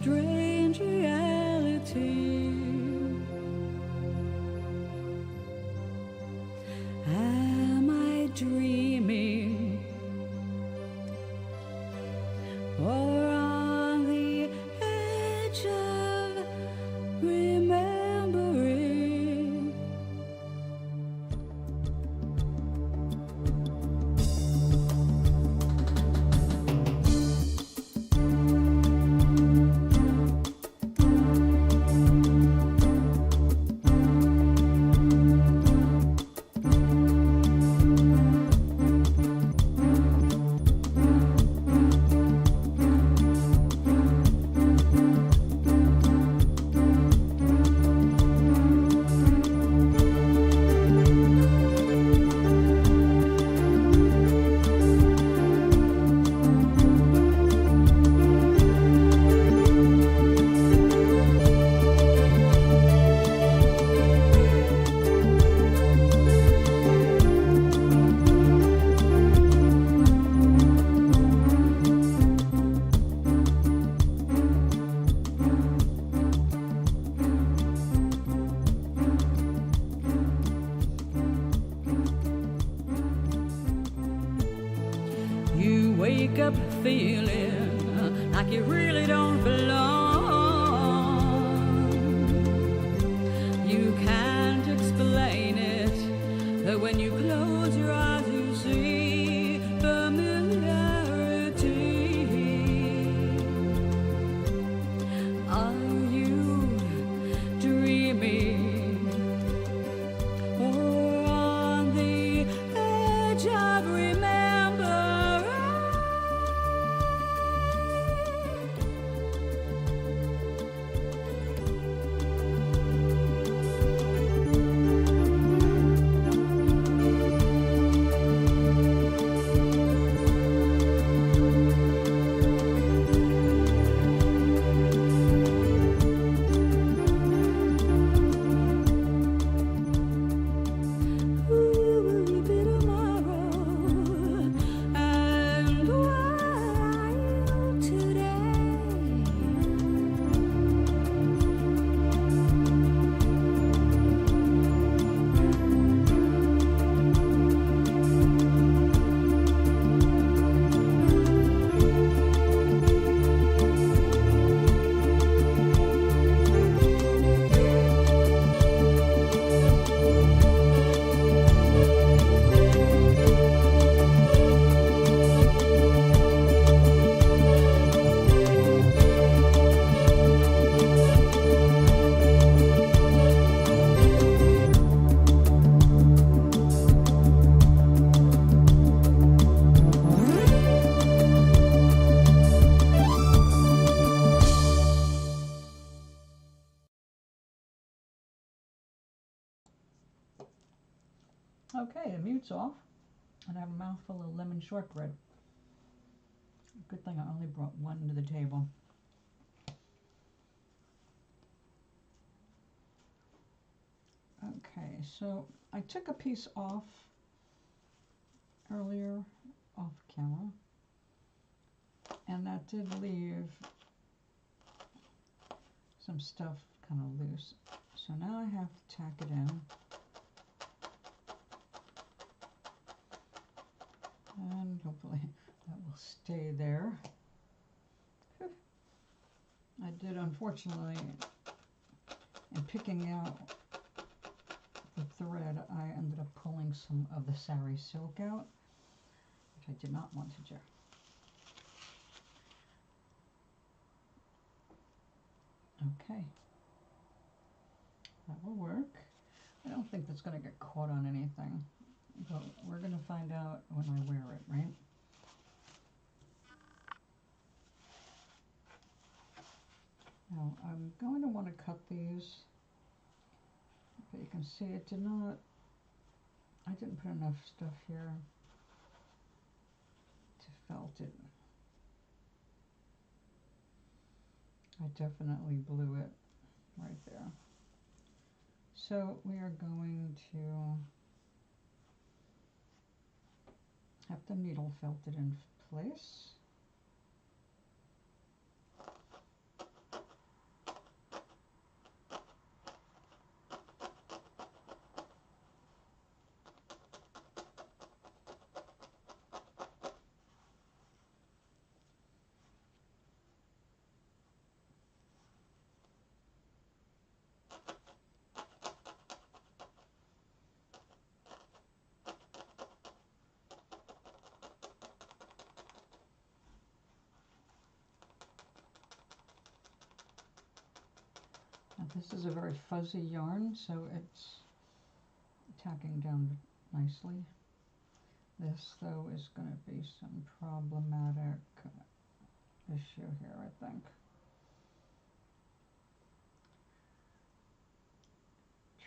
strange reality. Am I dreaming, or on the edge of remembering? You wake up feeling like you really don't belong. You can't explain it, but when you close your eyes you see familiarity. Are you dreaming, or on the edge of remembering? Okay, the mute's off, and I have a mouthful of lemon shortbread. Good thing I only brought one to the table. Okay, so I took a piece off earlier, off camera, and that did leave some stuff kind of loose. So now I have to tack it in. And hopefully that will stay there. I did, unfortunately, in picking out the thread, I ended up pulling some of the sari silk out, which I did not want to do. Okay, that will work. I don't think that's going to get caught on anything, but we're going to find out when I wear it, right? Now, I'm going to want to cut these, but you can see it did not, I didn't put enough stuff here to felt it. I definitely blew it right there. So we are going to have the needle felted in place. This is a very fuzzy yarn, so it's tacking down nicely. This, though, is going to be some problematic issue here, I think.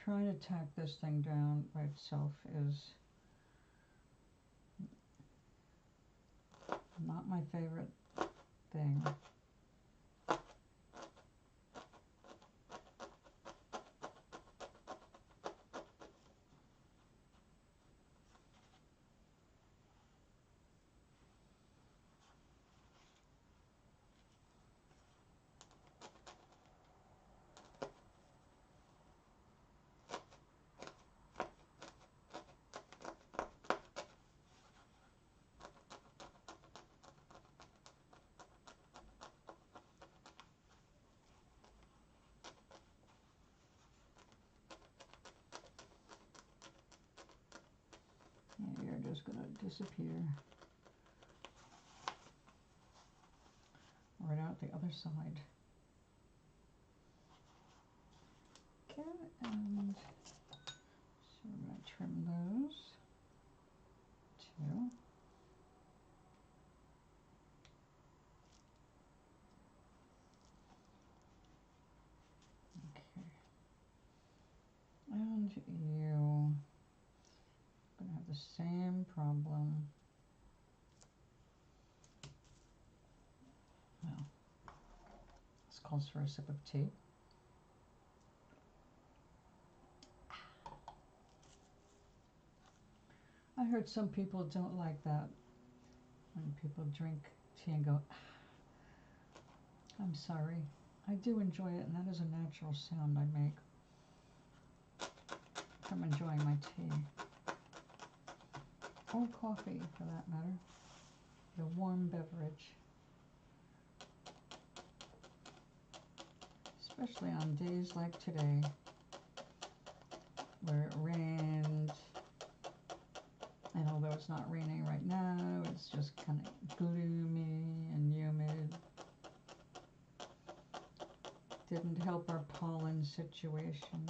Trying to tack this thing down by itself is not my favorite thing. You're just going to disappear right out the other side. Okay, and so we're going to trim those too. Okay, and you going to have the same problem. Well, this calls for a sip of tea. I heard some people don't like that when people drink tea and go, ah. I'm sorry. I do enjoy it, and that is a natural sound I make from enjoying my tea. Or coffee, for that matter. The warm beverage. Especially on days like today, where it rained. And although it's not raining right now, it's just kind of gloomy and humid. Didn't help our pollen situation.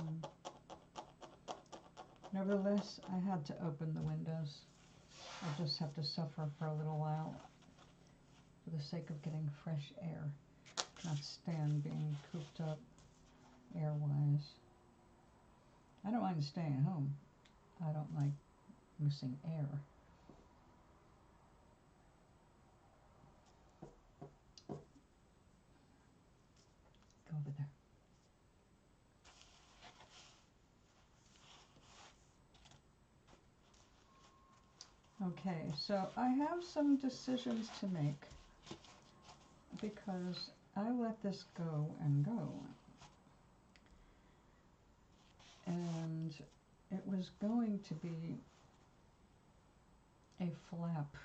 Nevertheless, I had to open the windows. I just have to suffer for a little while for the sake of getting fresh air. Not stand being cooped up air-wise. I don't mind staying home. I don't like missing air. Go over there. Okay, so I have some decisions to make because I let this go and go. And it was going to be a flap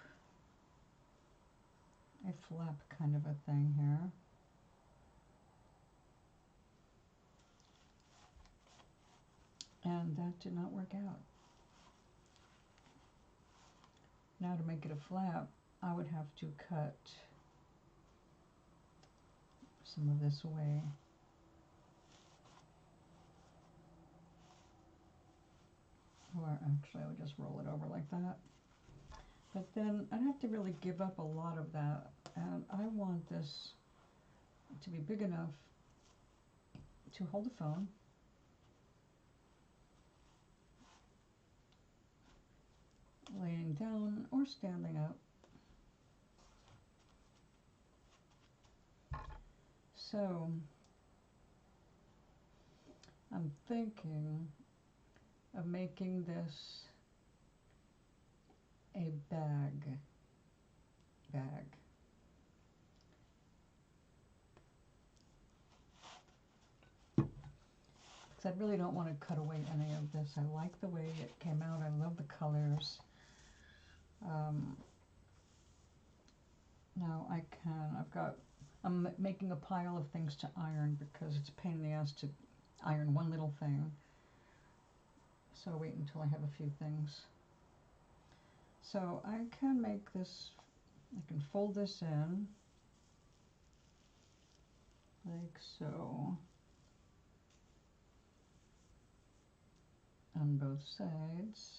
kind of a thing here. And that did not work out. Now to make it a flap, I would have to cut some of this away. Or actually I would just roll it over like that. But then I'd have to really give up a lot of that. And I want this to be big enough to hold the phone. Laying down or standing up. So I'm thinking of making this a bag. Because I really don't want to cut away any of this. I like the way it came out. I love the colors. Now I'm making a pile of things to iron because it's a pain in the ass to iron one little thing. So I'll wait until I have a few things. So I can make this, I can fold this in like so. both sides.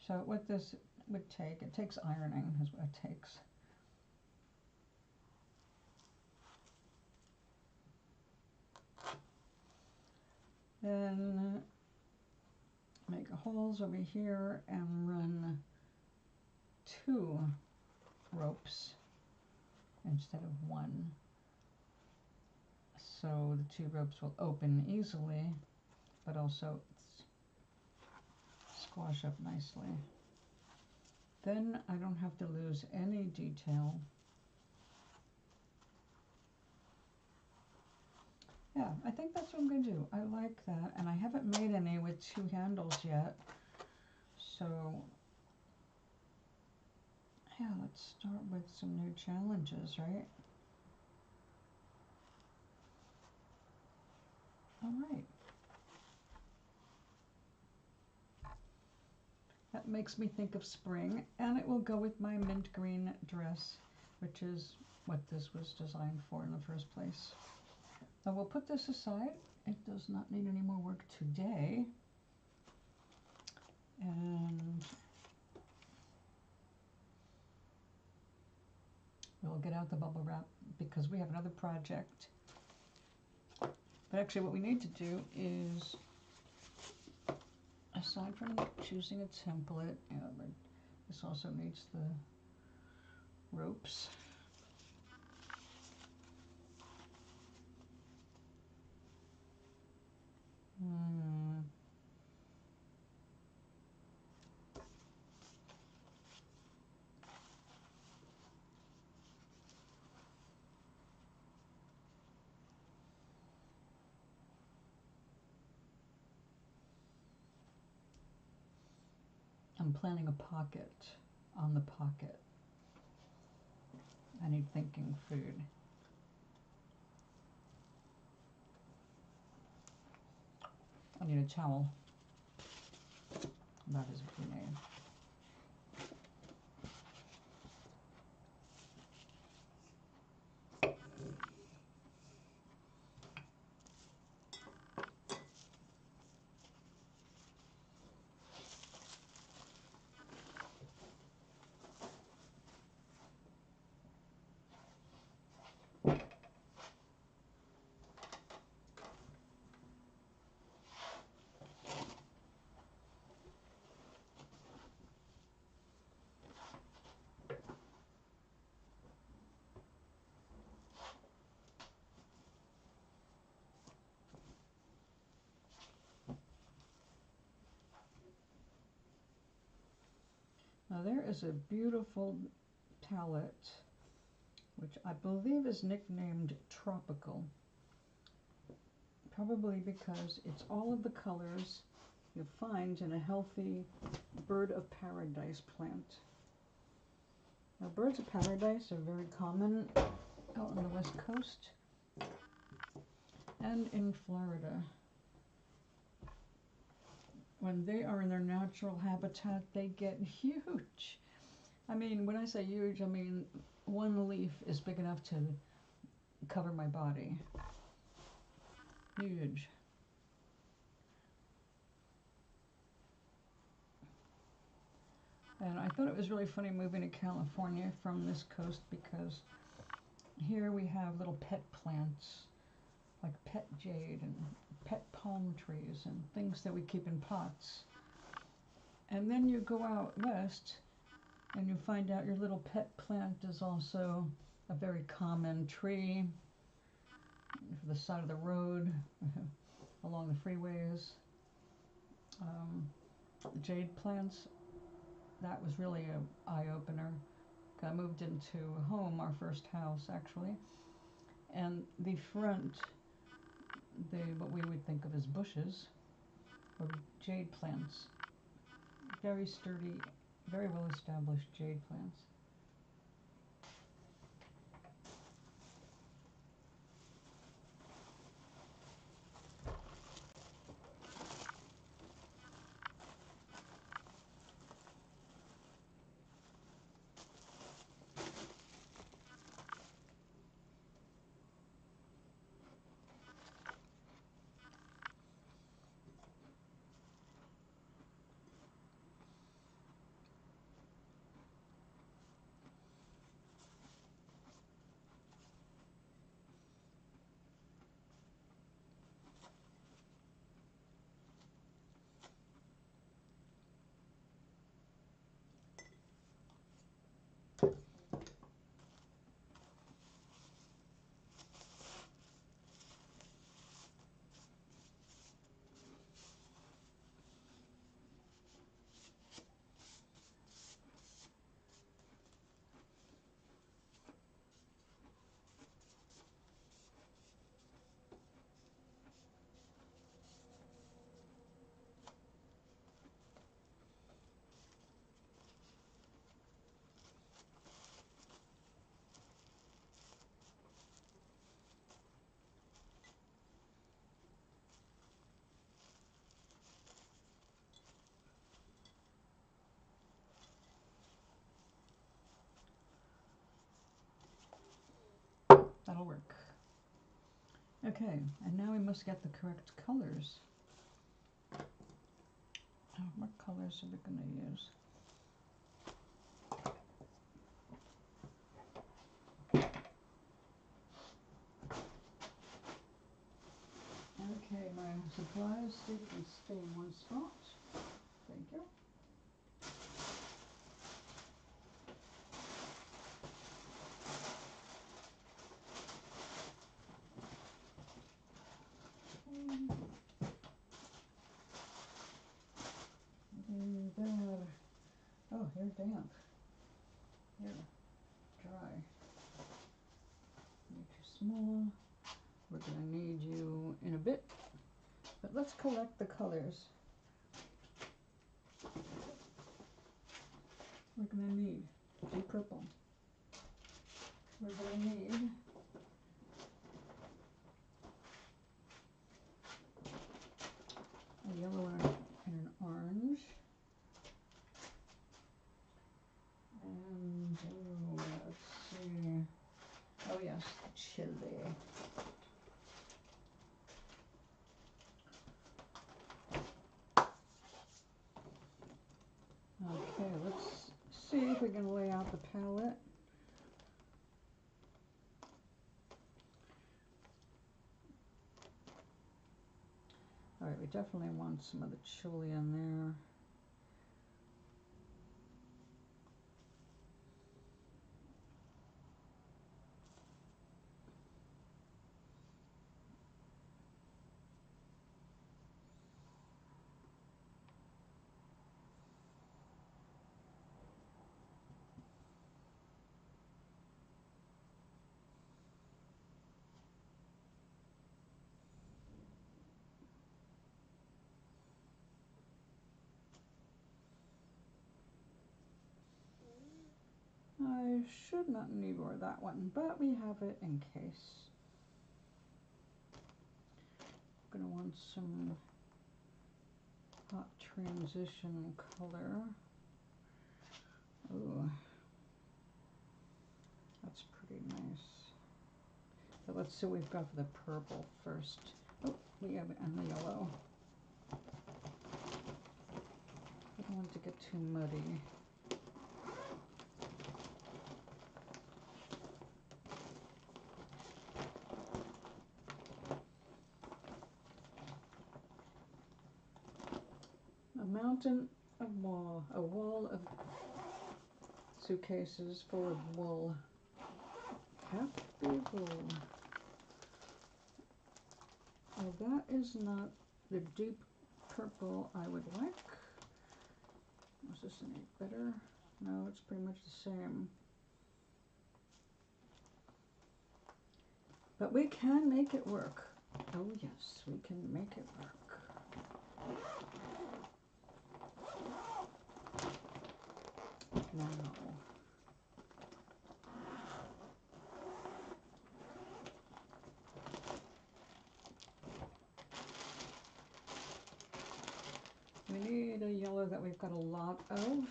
So what this would take, it takes ironing is what it takes. Then make holes over here and run 2 ropes instead of 1. So the 2 ropes will open easily, but also squash up nicely. Then I don't have to lose any detail. Yeah, I think that's what I'm going to do. I like that, and I haven't made any with 2 handles yet. So, yeah, let's start with some new challenges, right? All right. That makes me think of spring, and it will go with my mint green dress, which is what this was designed for in the first place. Now we'll put this aside. It does not need any more work today. And we'll get out the bubble wrap because we have another project. But actually what we need to do is, aside from choosing a template, this also needs the ropes. I'm planning a pocket on the pocket. I need thinking food. I need a towel. That is what we need. Now there is a beautiful palette, which I believe is nicknamed Tropical, probably because it's all of the colors you'll find in a healthy bird of paradise plant. Now birds of paradise are very common out on the west coast and in Florida. When they are in their natural habitat, they get huge. I mean, when I say huge, I mean 1 leaf is big enough to cover my body. Huge. And I thought it was really funny moving to California from this coast because here we have little pet plants like pet jade and pet palm trees and things that we keep in pots. And then you go out west and you find out your little pet plant is also a very common tree for the side of the road, along the freeways. Jade plants, that was really an eye-opener. I moved into a home, our first house actually, and the front, what we would think of as bushes, of jade plants. Very sturdy, very well established jade plants. That'll work. Okay, and now we must get the correct colors. What colors are we going to use? Okay, my supplies can stay in one spot. Thank you. Oh, you're damp. Here, dry. You're too small. We're going to need you in a bit. But let's collect the colors. We're going to need deep purple. We're going to need a yellow and an orange. And let's see. Oh yes, chili. Okay, let's see if we can lay out the palette. All right, we definitely want some of the chili in there. I should not need more of that one, but we have it in case. I'm going to want some hot transition color. Ooh, that's pretty nice. But let's see what we've got for the purple first. Oh, we have it and the yellow. I don't want to get too muddy. A mountain of wool, a wall of suitcases full of wool. Happy wool. Well, that is not the deep purple I would like. Was this any better? No, it's pretty much the same. But we can make it work. Oh yes, we can make it work. Now, we need a yellow that we've got a lot of.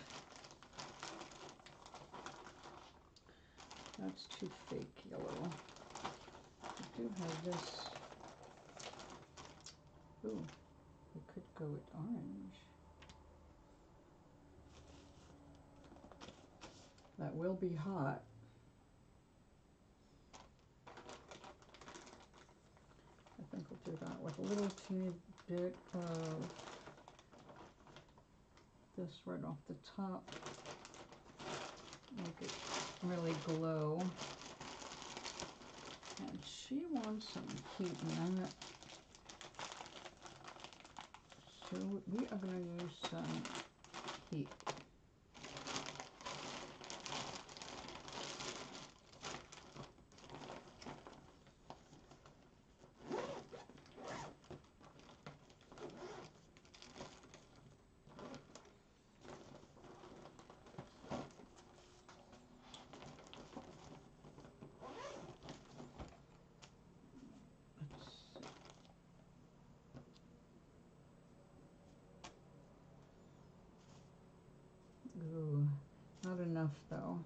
That's too fake yellow. We do have this. Ooh, we could go with orange. That will be hot. I think we'll do that with a little teeny bit of this right off the top. Make it really glow. And she wants some heat in that. So we are going to use some heat. Ooh, not enough though.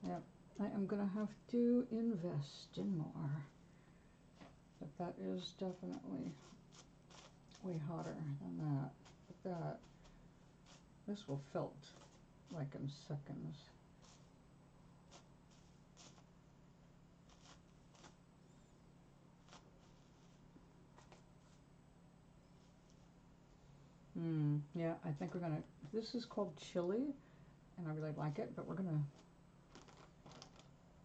Yep, I am gonna have to invest in more. But that is definitely way hotter than that. But this will felt like in seconds. Yeah, I think we're gonna, this is called chili, and I really like it, but we're gonna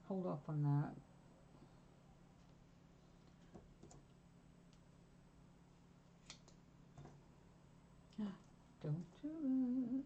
hold off on that. Don't do it.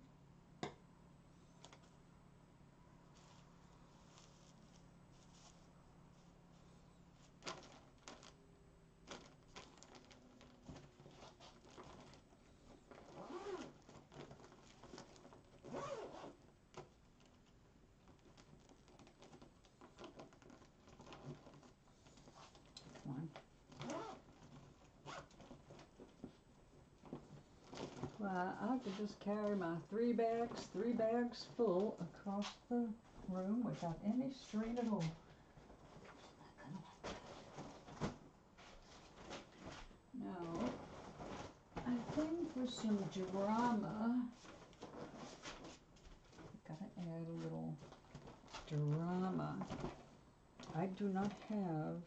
Well, I could just carry my three bags full across the room without any strain at all. Now, I think for some drama, gotta add a little drama. I do not have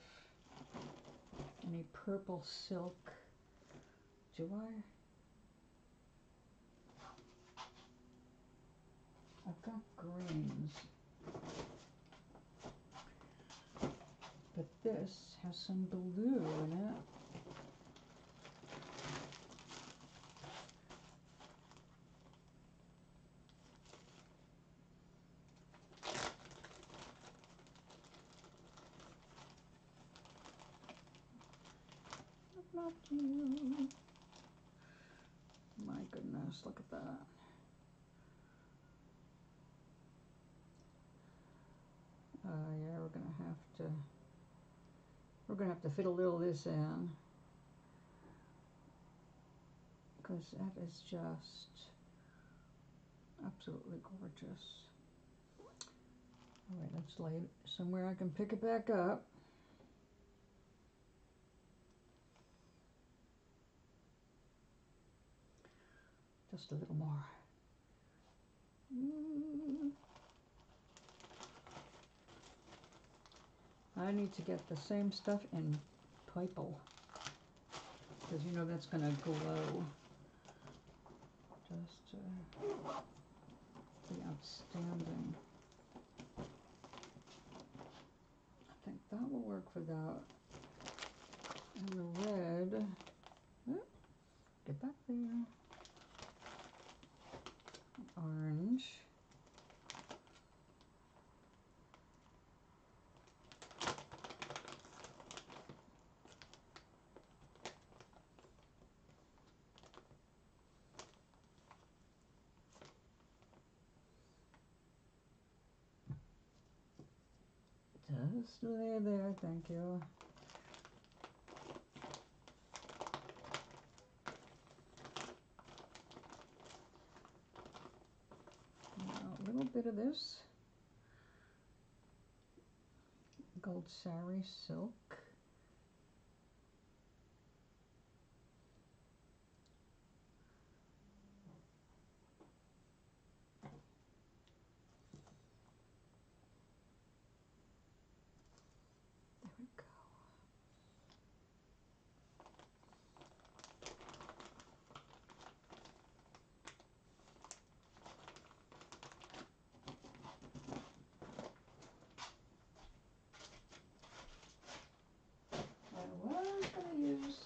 any purple silk. Do I? I've got greens, but this has some blue in it. Not you. My goodness, look at that. Yeah, we're gonna have to fit a little of this in, because that is just absolutely gorgeous. All right, let's lay it somewhere I can pick it back up. Just a little more. I need to get the same stuff in purple, because you know that's going to glow. Just be outstanding. I think that will work for that. And the red, get back there. Orange. Just lay there, thank you. Now, a little bit of this gold sari silk. There we go. I was going to use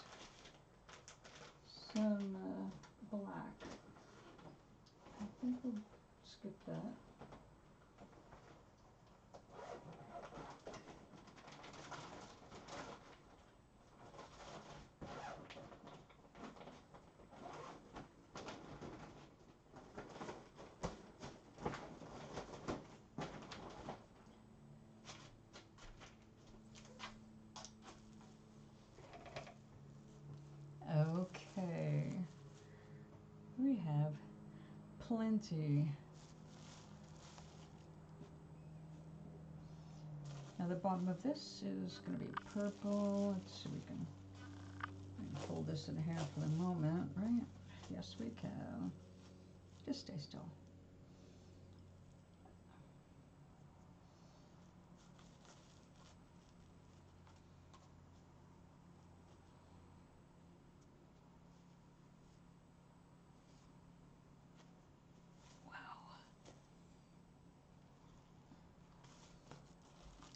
some black. I think we'll skip that. Okay, we have plenty. Now the bottom of this is going to be purple. Let's see, we can fold this in half for the moment, right? Yes, we can. Just stay still.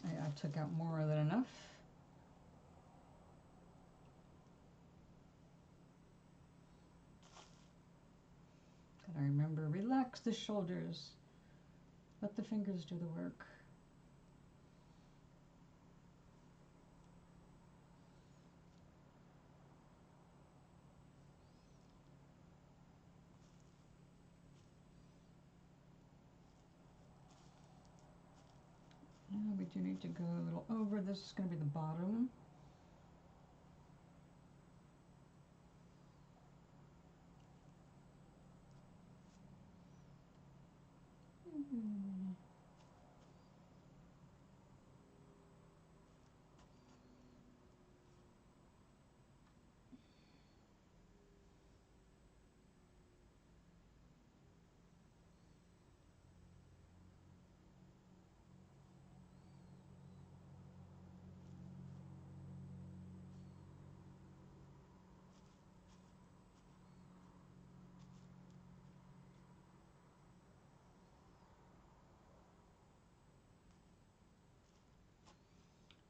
I took out more than enough. Gotta remember, relax the shoulders. Let the fingers do the work. Now we do need to go a little over. This is going to be the bottom.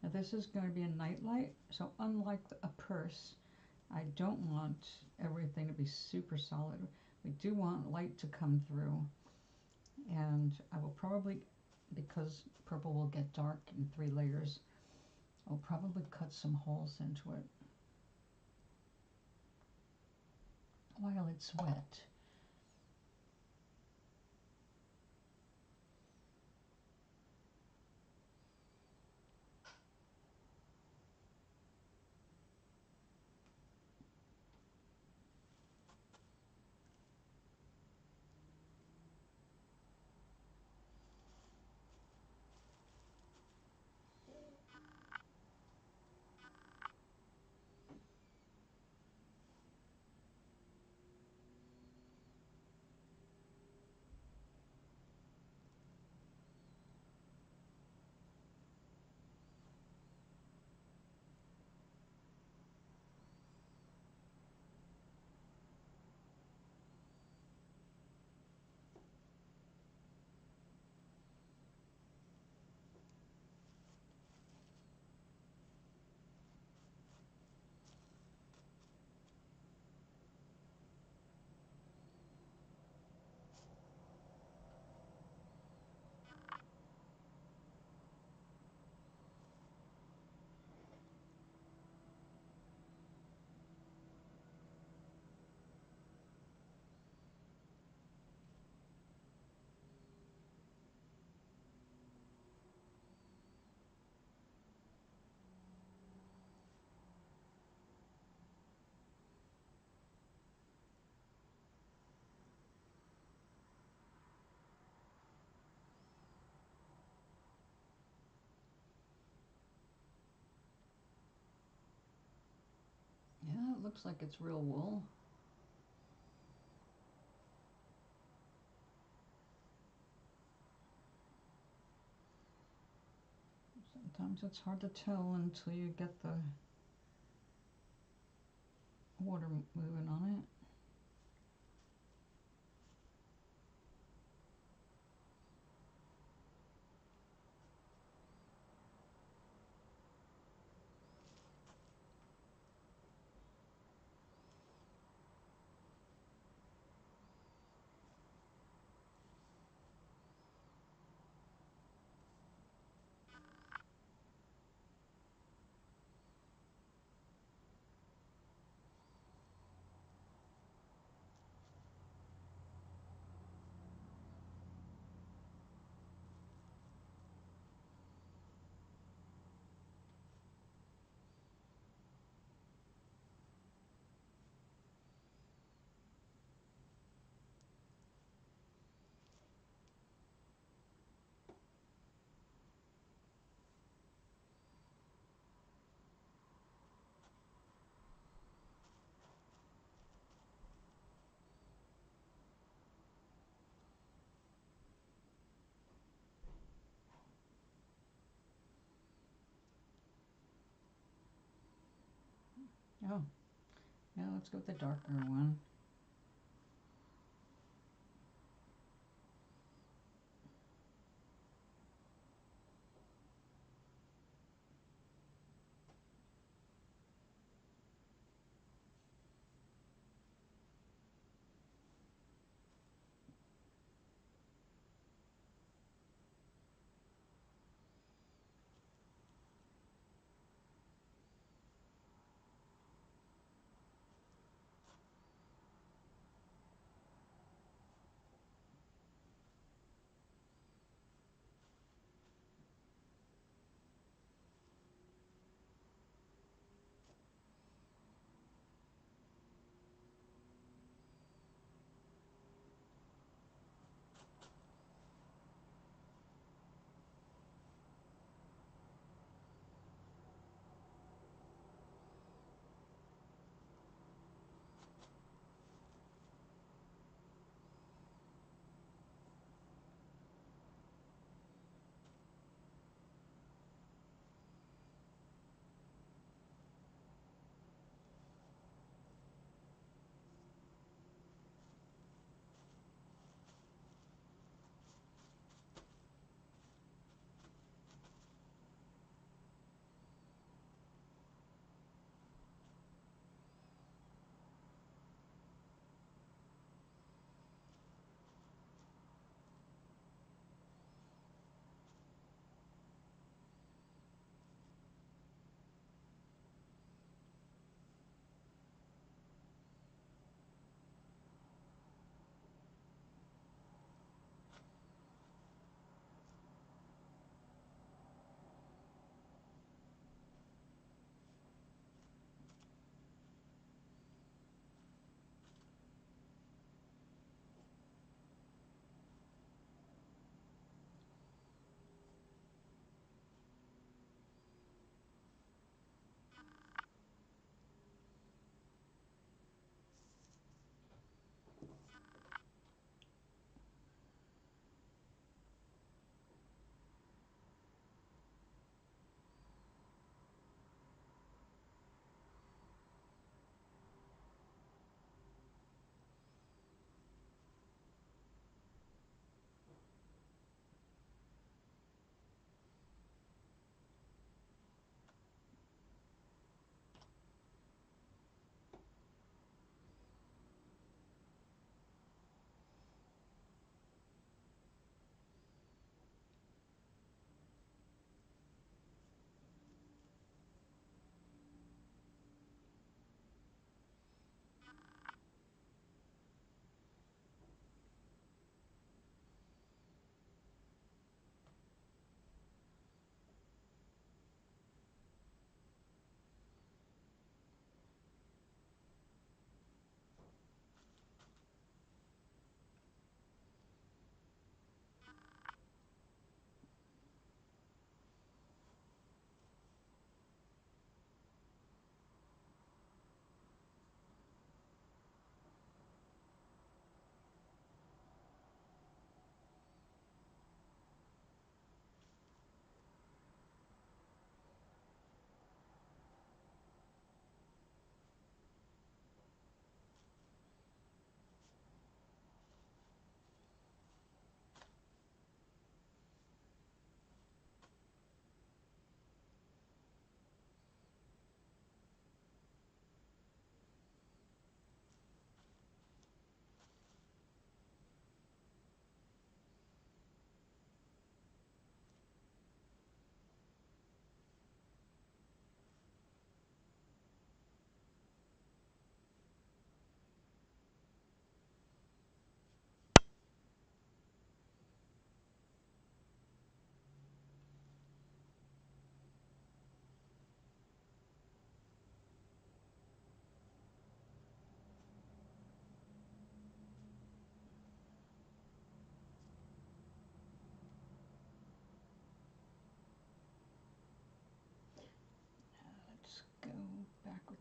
Now this is going to be a nightlight, so unlike a purse, I don't want everything to be super solid. We do want light to come through, and I will probably, because purple will get dark in 3 layers, I'll probably cut some holes into it while it's wet. looks like it's real wool. Sometimes it's hard to tell until you get the water moving on it. Oh, now let's go with the darker one.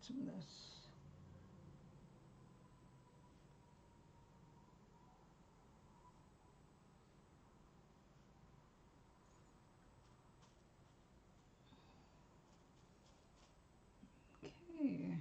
some of this. Okay.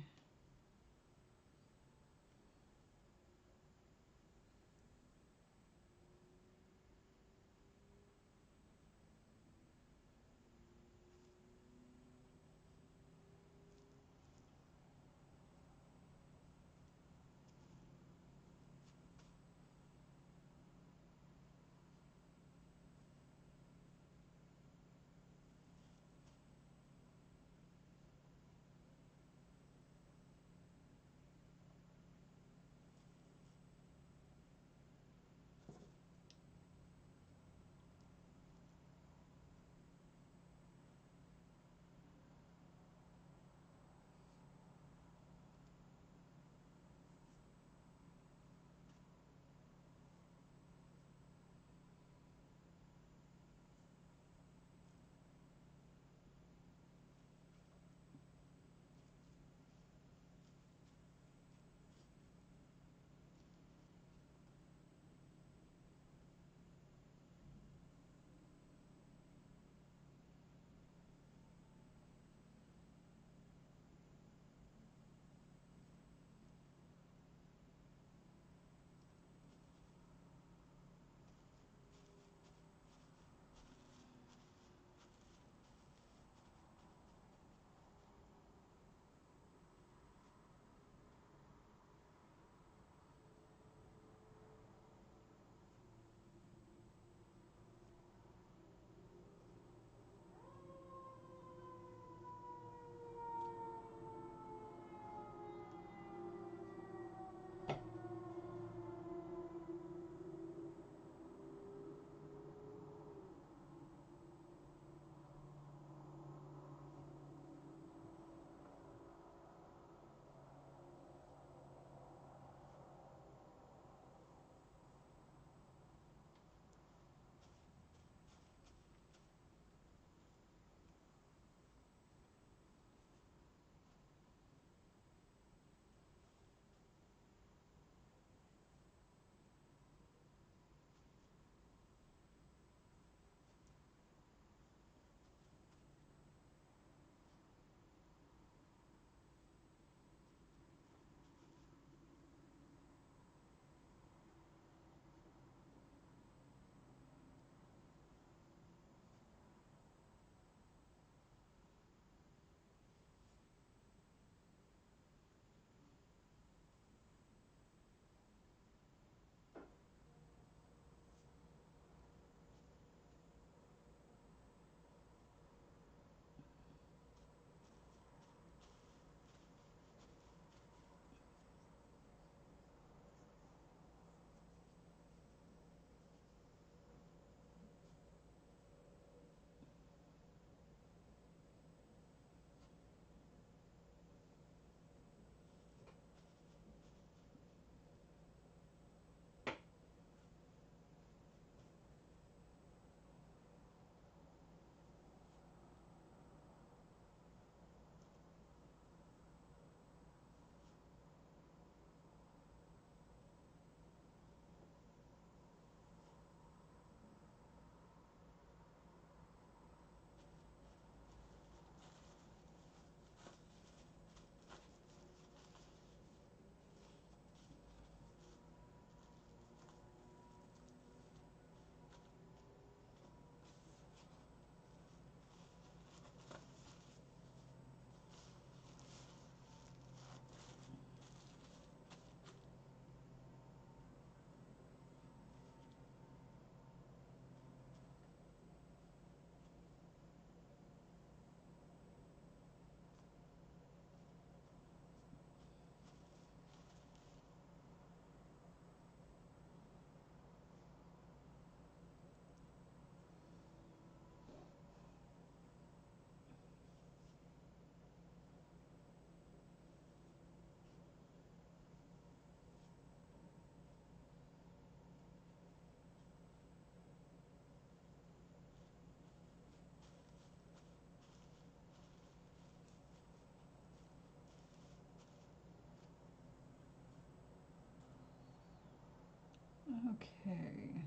Okay.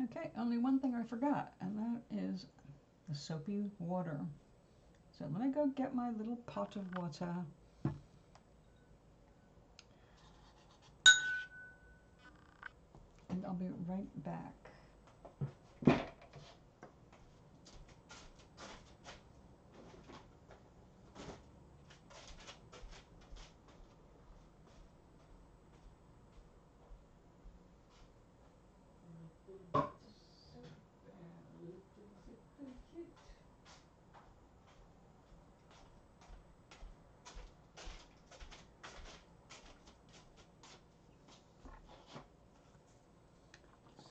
Okay, only one thing I forgot, and that is the soapy water. So let me go get my little pot of water. And I'll be right back.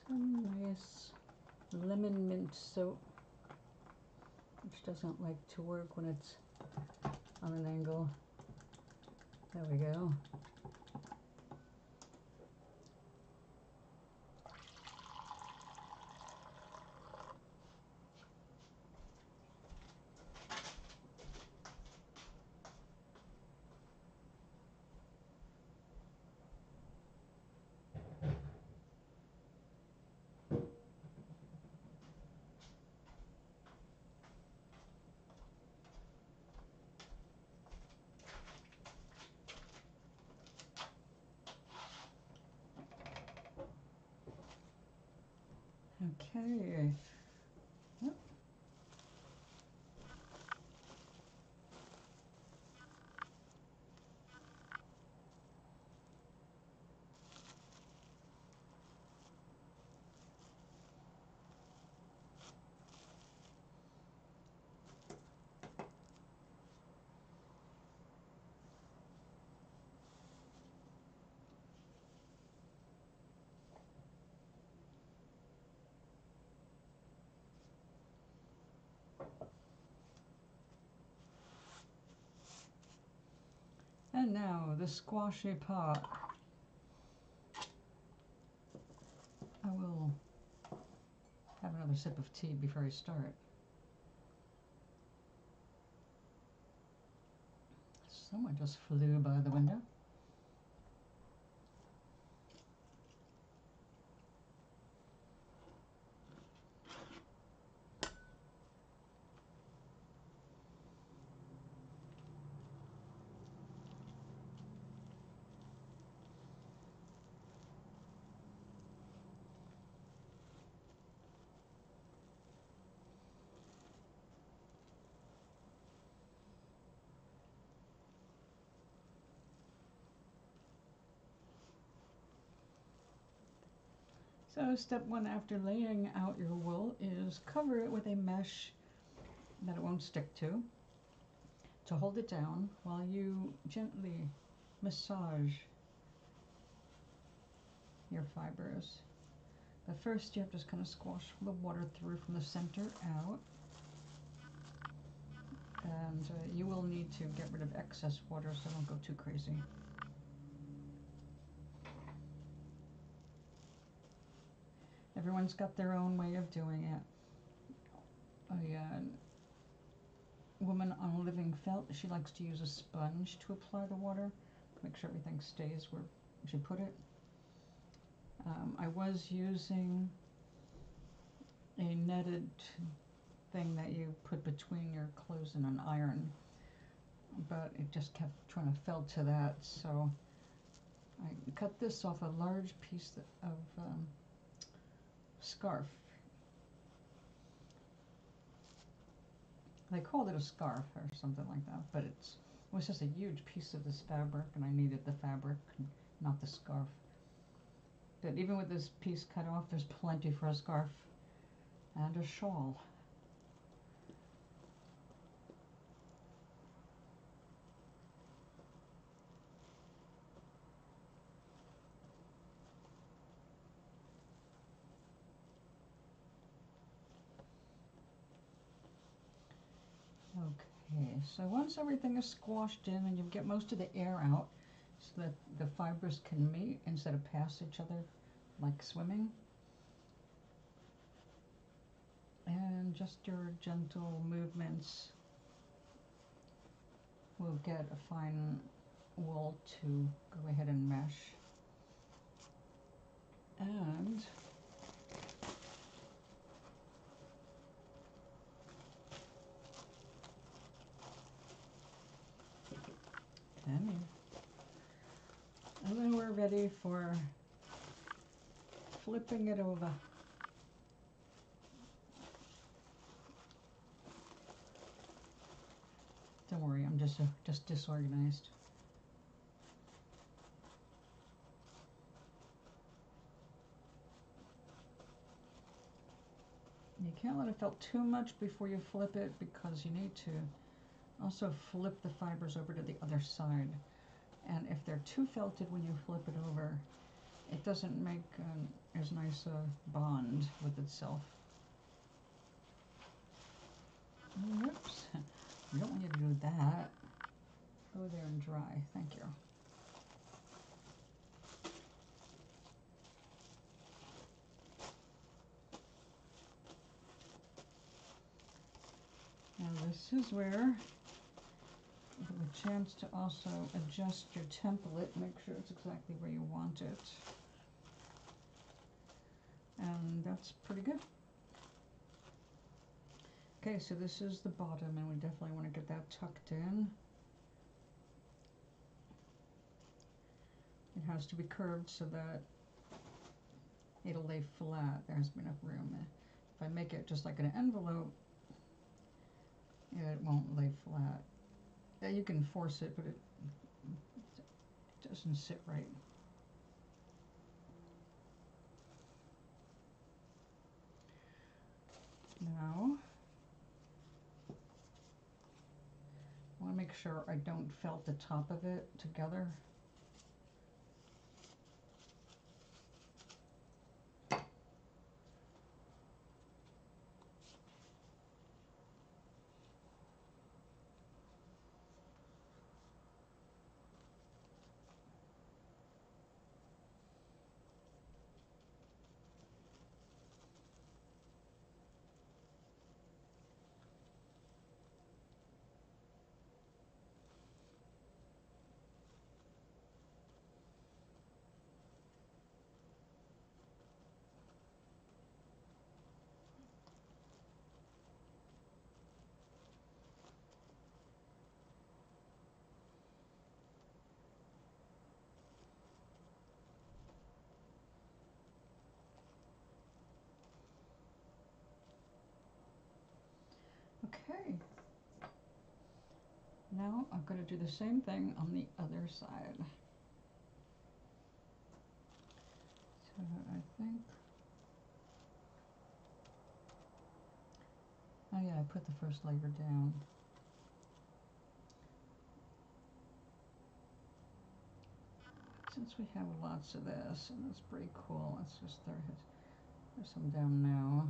Some nice lemon mint soap, which doesn't like to work when it's on an angle. There we go. Okay. Yep. And now the squashy pot. I will have another sip of tea before I start. Someone just flew by the window. So step one after laying out your wool is cover it with a mesh that it won't stick to hold it down while you gently massage your fibers. But first you have to just kind of squash the water through from the center out. And you will need to get rid of excess water, so don't go too crazy. Everyone's got their own way of doing it. A woman on Living Felt, she likes to use a sponge to apply the water, make sure everything stays where she put it. I was using a netted thing that you put between your clothes and an iron, but it just kept trying to fell to that, so I cut this off a large piece of scarf. They called it a scarf or something like that, but it was just a huge piece of this fabric, and I needed the fabric, not the scarf. But even with this piece cut off, there's plenty for a scarf and a shawl. Okay, so once everything is squashed in and you get most of the air out so that the fibers can meet instead of pass each other like swimming, and just your gentle movements will get a fine wool to go ahead and mesh. And then we're ready for flipping it over. Don't worry, I'm just disorganized. You can't let it felt too much before you flip it, because you need to also flip the fibers over to the other side. And if they're too felted when you flip it over, it doesn't make as nice a bond with itself. Whoops. We don't want you to do that. Go there and dry. Thank you. Now this is where you have a chance to also adjust your template, make sure it's exactly where you want it. And that's pretty good. Okay, so this is the bottom, and we definitely want to get that tucked in. It has to be curved so that it'll lay flat. There has to be enough room. If I make it just like an envelope, it won't lay flat. Yeah, you can force it, but it doesn't sit right. Now, I want to make sure I don't felt the top of it together. Okay. Now I'm going to do the same thing on the other side. So I think, oh yeah, I put the first layer down. Since we have lots of this, and it's pretty cool, let's just throw some down now.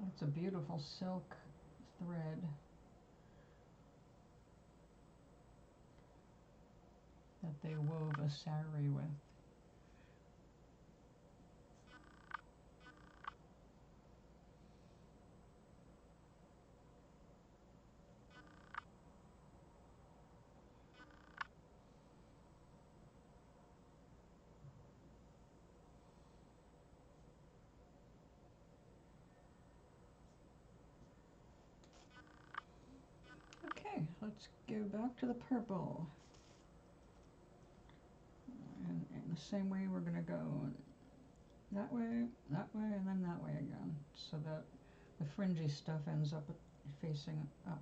It's a beautiful silk thread that they wove a sari with. Okay, let's go back to the purple. And in the same way, we're going to go that way, and then that way again, so that the fringy stuff ends up facing up.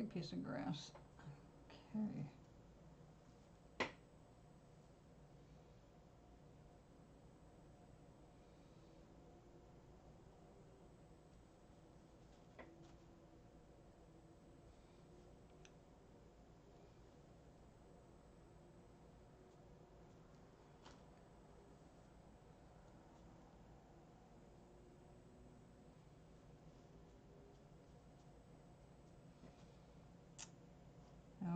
big piece of grass. Okay.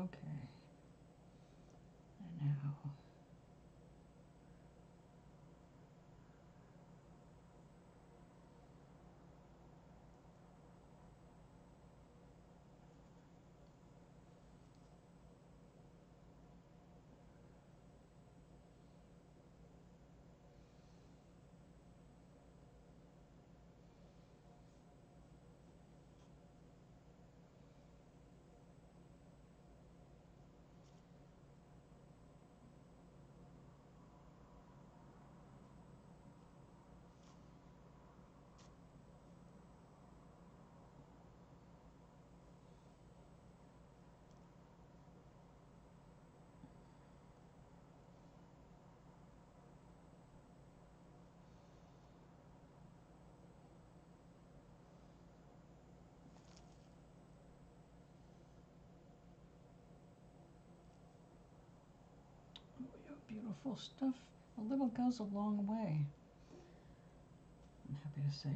Okay. And now beautiful stuff. A little goes a long way, I'm happy to say.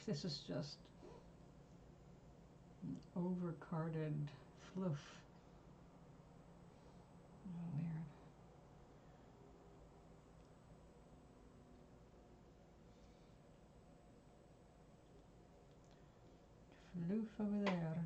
This is just an over-carded floof. Oh, weird. Floof over there.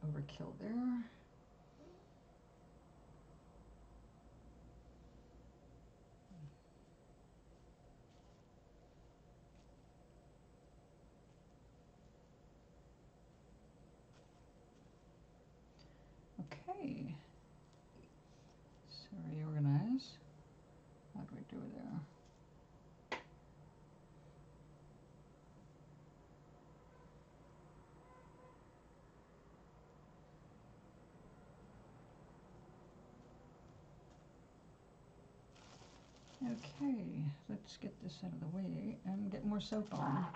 overkill there. Okay, so reorganize. How do we do there? Okay, let's get this out of the way and get more soap on.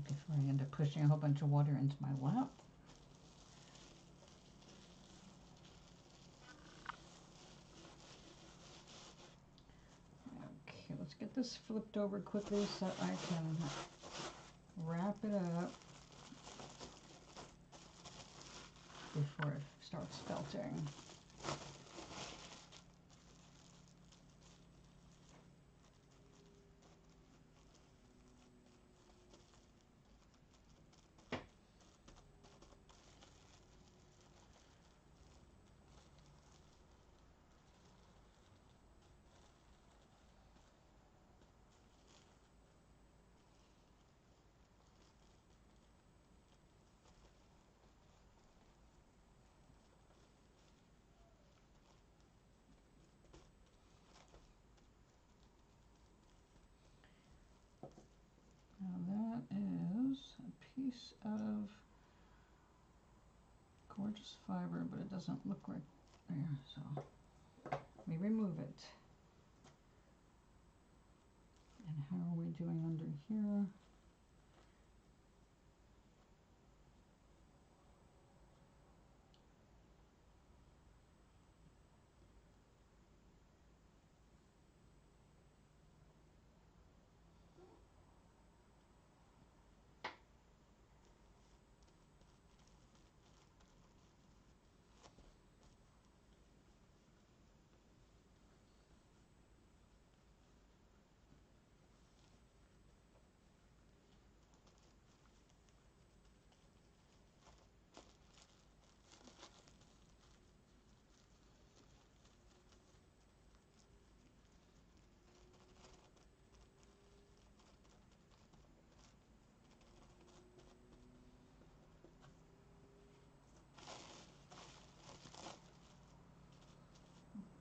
Before I end up pushing a whole bunch of water into my lap. Okay, let's get this flipped over quickly so I can wrap it up before it starts spelting. Now that is a piece of gorgeous fiber, but it doesn't look right there, so let me remove it. And how are we doing under here?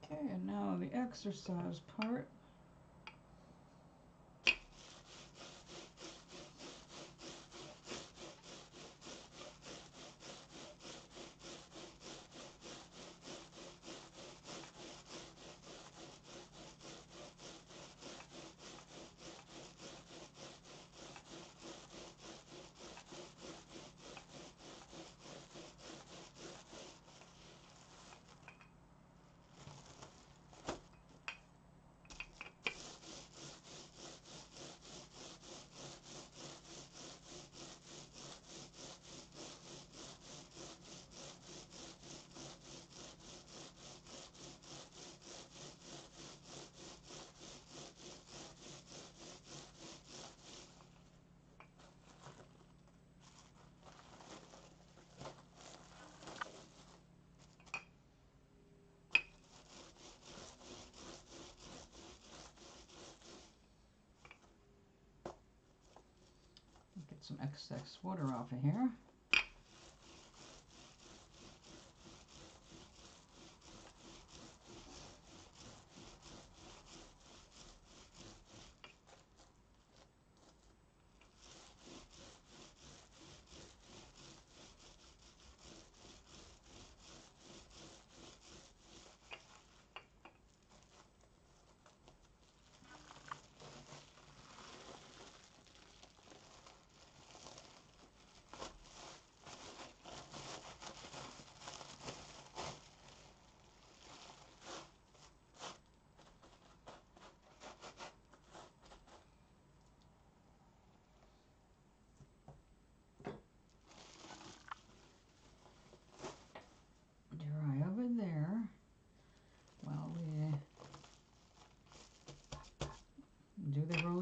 Okay, and now the exercise part. Get some excess water off of here.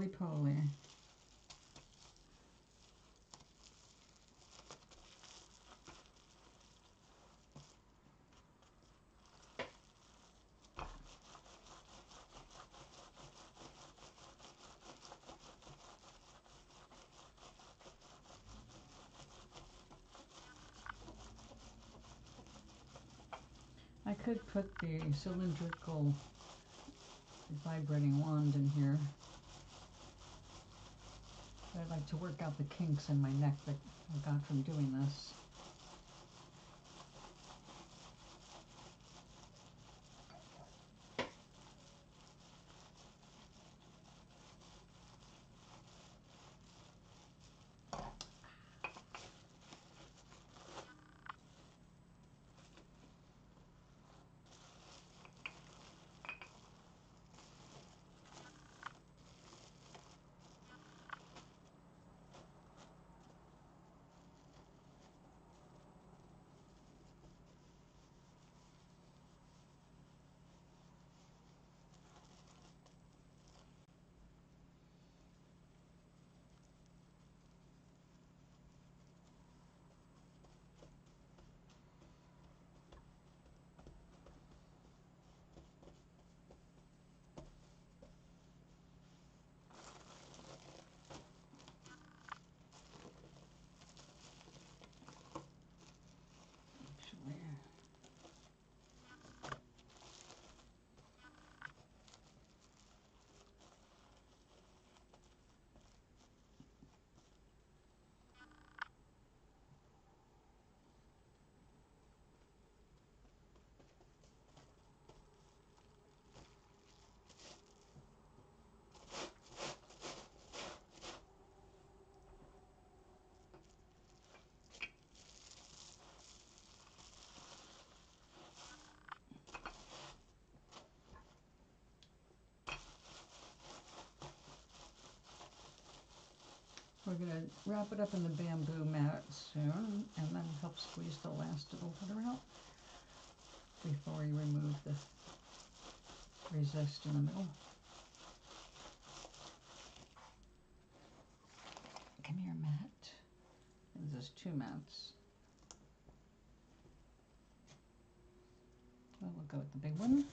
roly-poly. I could put the cylindrical vibrating wand in here. But I'd like to work out the kinks in my neck that I got from doing this. We're going to wrap it up in the bamboo mat soon and then help squeeze the last little butter out before we remove the resist in the middle. Come here, Matt. There's 2 mats. Well, we'll go with the big one.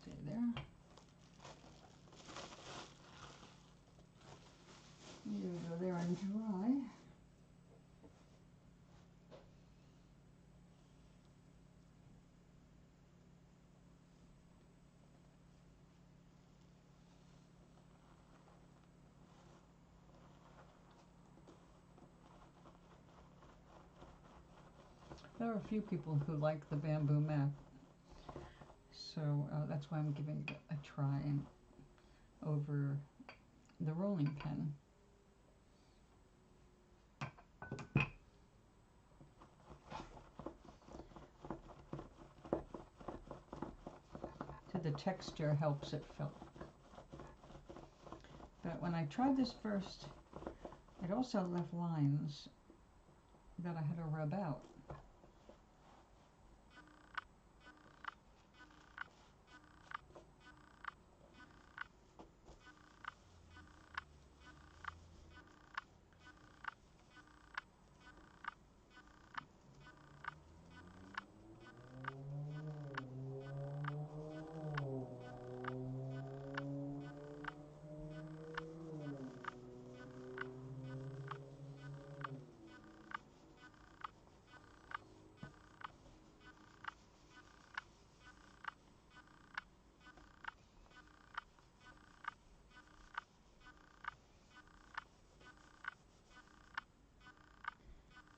Stay there. You go there and dry. There are a few people who like the bamboo mat, so that's why I'm giving it a try over the rolling pin. So the texture helps it fill. But when I tried this first, it also left lines that I had to rub out.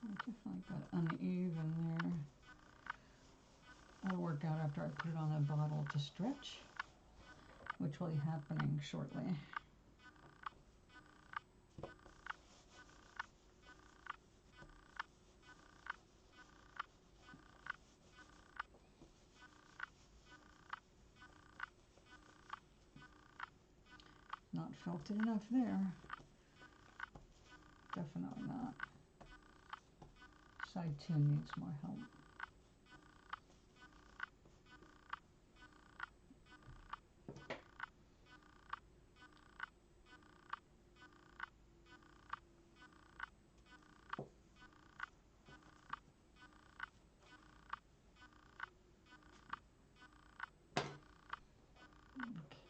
I definitely got uneven there. That'll work out after I put it on a bottle to stretch, which will be happening shortly. not felt it enough there. Definitely not. Side 2 needs more help.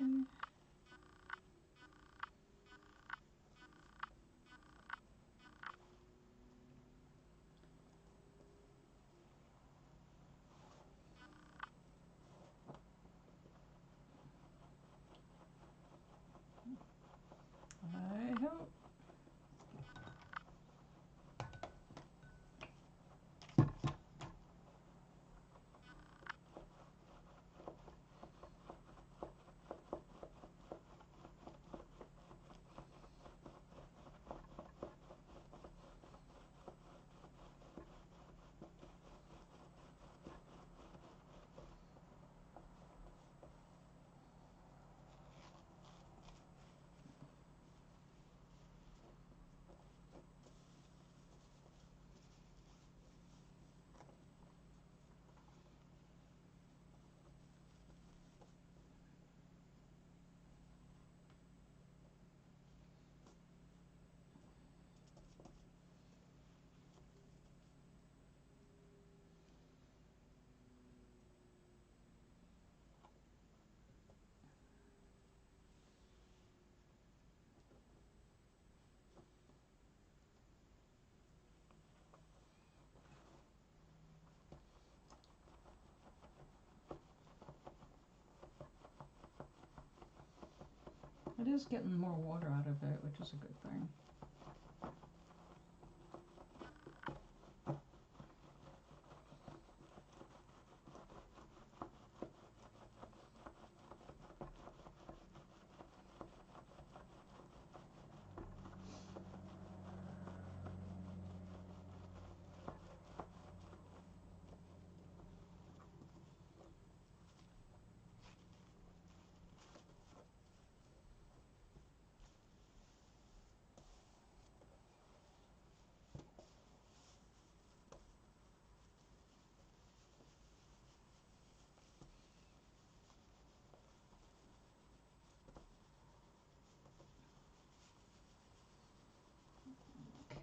Okay. I hope. It is getting more water out of it, which is a good thing.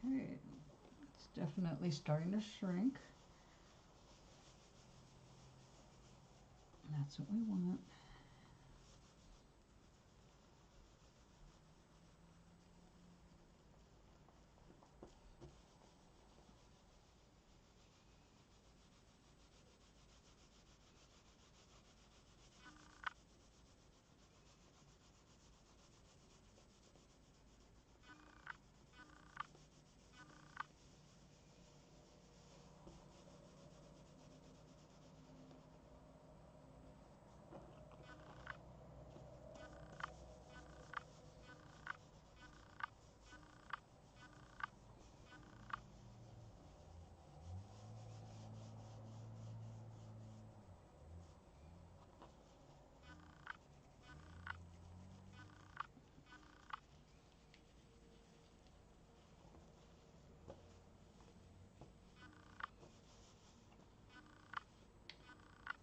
Okay, it's definitely starting to shrink. That's what we want.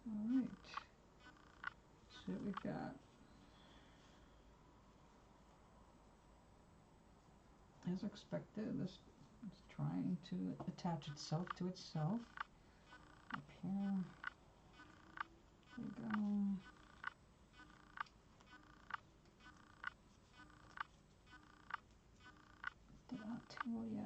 All right, see what we've got. As expected, this is trying to attach itself to itself. Up here, there we go. Did not tell ya.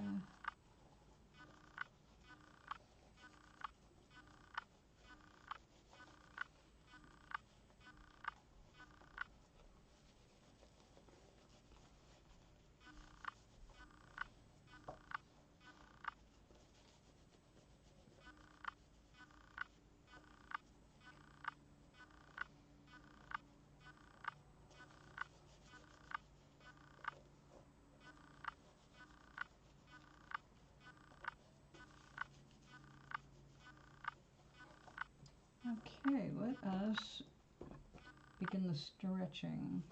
Okay, let us begin the stretching.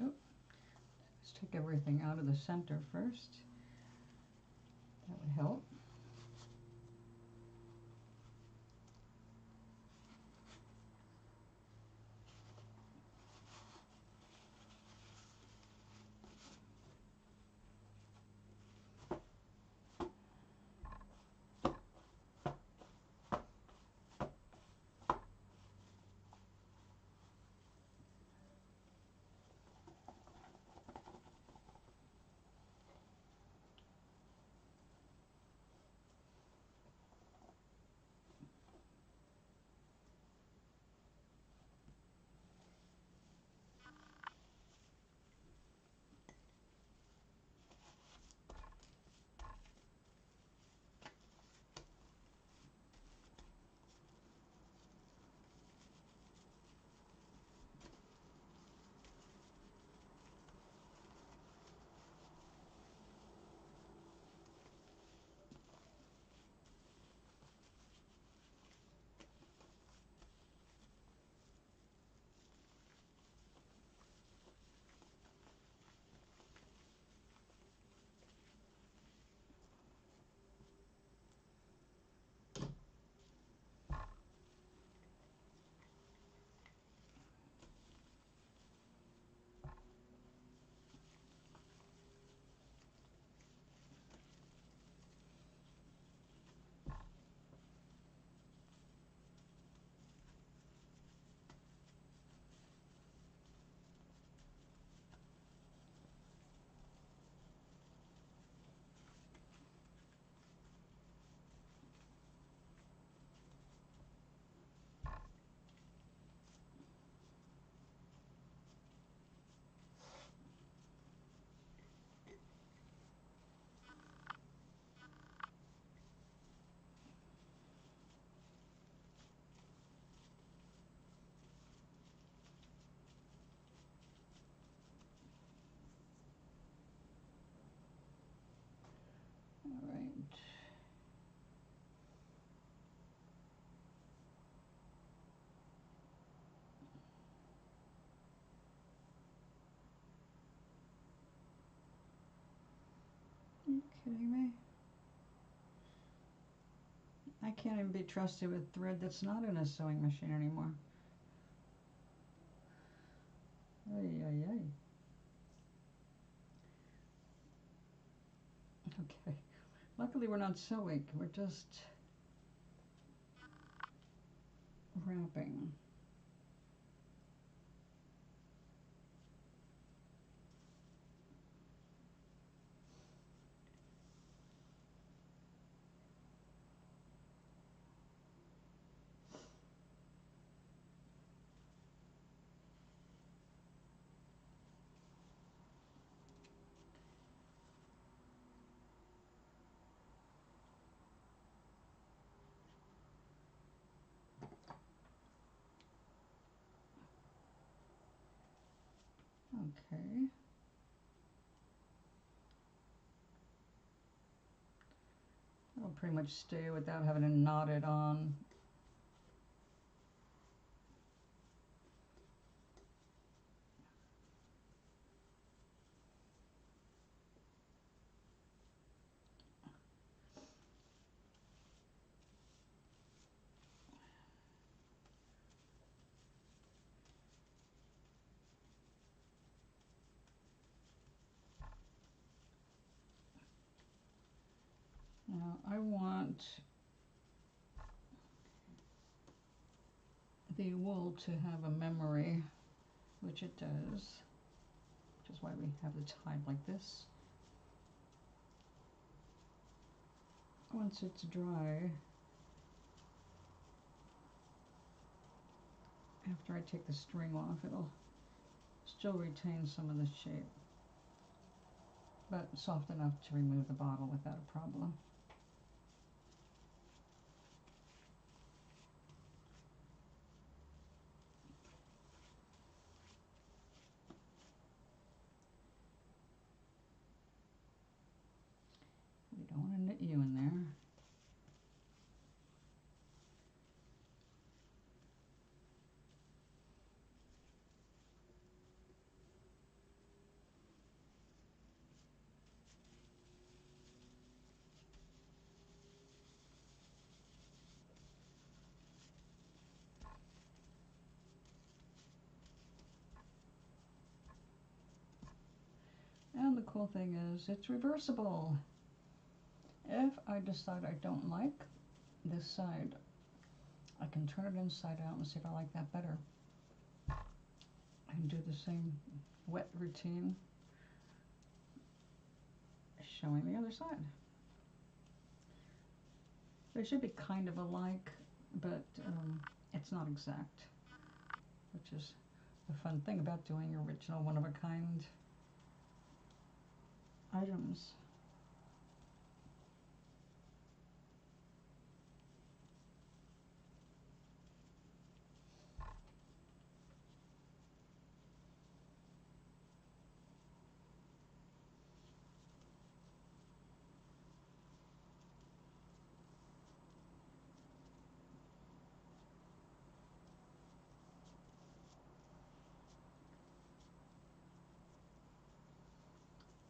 Oop. Let's take everything out of the center first. That would help. All right. Are you kidding me? I can't even be trusted with thread that's not in a sewing machine anymore. Ay, ay, ay. Okay. Luckily we're not sewing, we're just wrapping. Okay. That'll pretty much stay without having to knot it on. Now I want the wool to have a memory, which it does, which is why we have it tied like this. Once it's dry, after I take the string off, it'll still retain some of the shape, but soft enough to remove the bottle without a problem. We don't want to knit you in there. the cool thing is it's reversible. If I decide I don't like this side, I can turn it inside out and see if I like that better. And do the same wet routine, showing the other side. They should be kind of alike, but it's not exact, which is the fun thing about doing original one-of-a-kind items.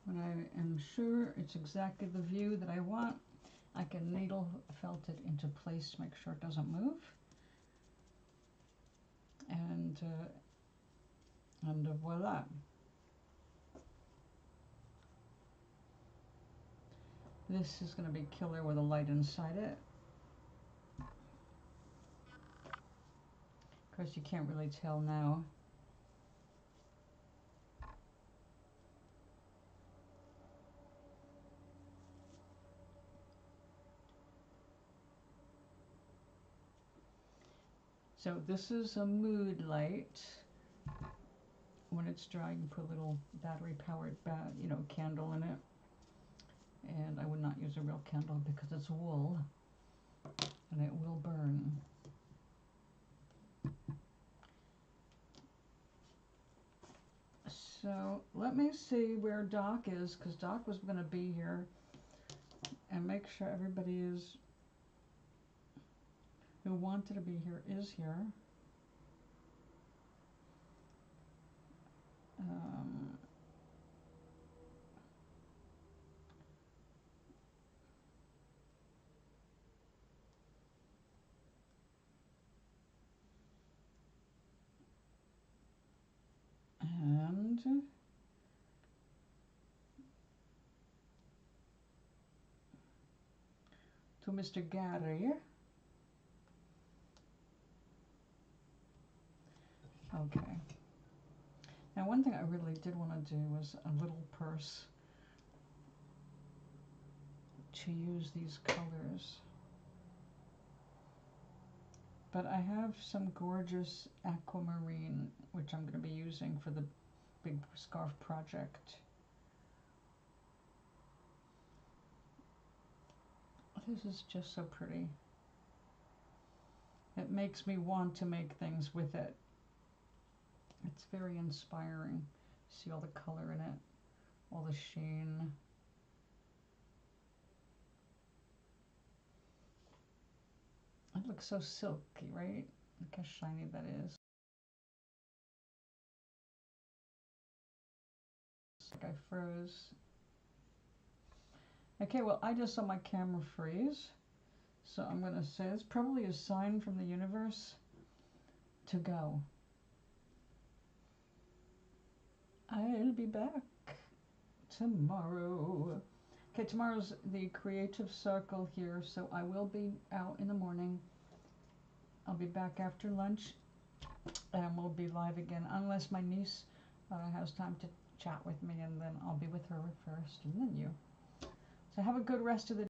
When I am sure it's exactly the view that I want, I can needle felt it into place to make sure it doesn't move. And voila. This is going to be killer with a light inside it. Of course, you can't really tell now. So this is a mood light. When it's dry, you put a little battery-powered, candle in it. And I would not use a real candle because it's wool, and it will burn. So let me see where Doc is, because Doc was going to be here, and make sure everybody who wanted to be here is here. And to Mr. Gary. Okay. Now, one thing I really did want to do was a little purse to use these colors. But I have some gorgeous aquamarine, which I'm going to be using for the big scarf project. This is just so pretty. It makes me want to make things with it. It's very inspiring. See all the color in it, all the sheen. It looks so silky, right? Look how shiny that is. Like I froze. Okay, well, I just saw my camera freeze. So I'm going to say it's probably a sign from the universe to go. I'll be back tomorrow. Okay, tomorrow's the creative circle here, so I will be out in the morning. I'll be back after lunch, and we'll be live again, unless my niece has time to chat with me, and then I'll be with her first, and then you. So have a good rest of the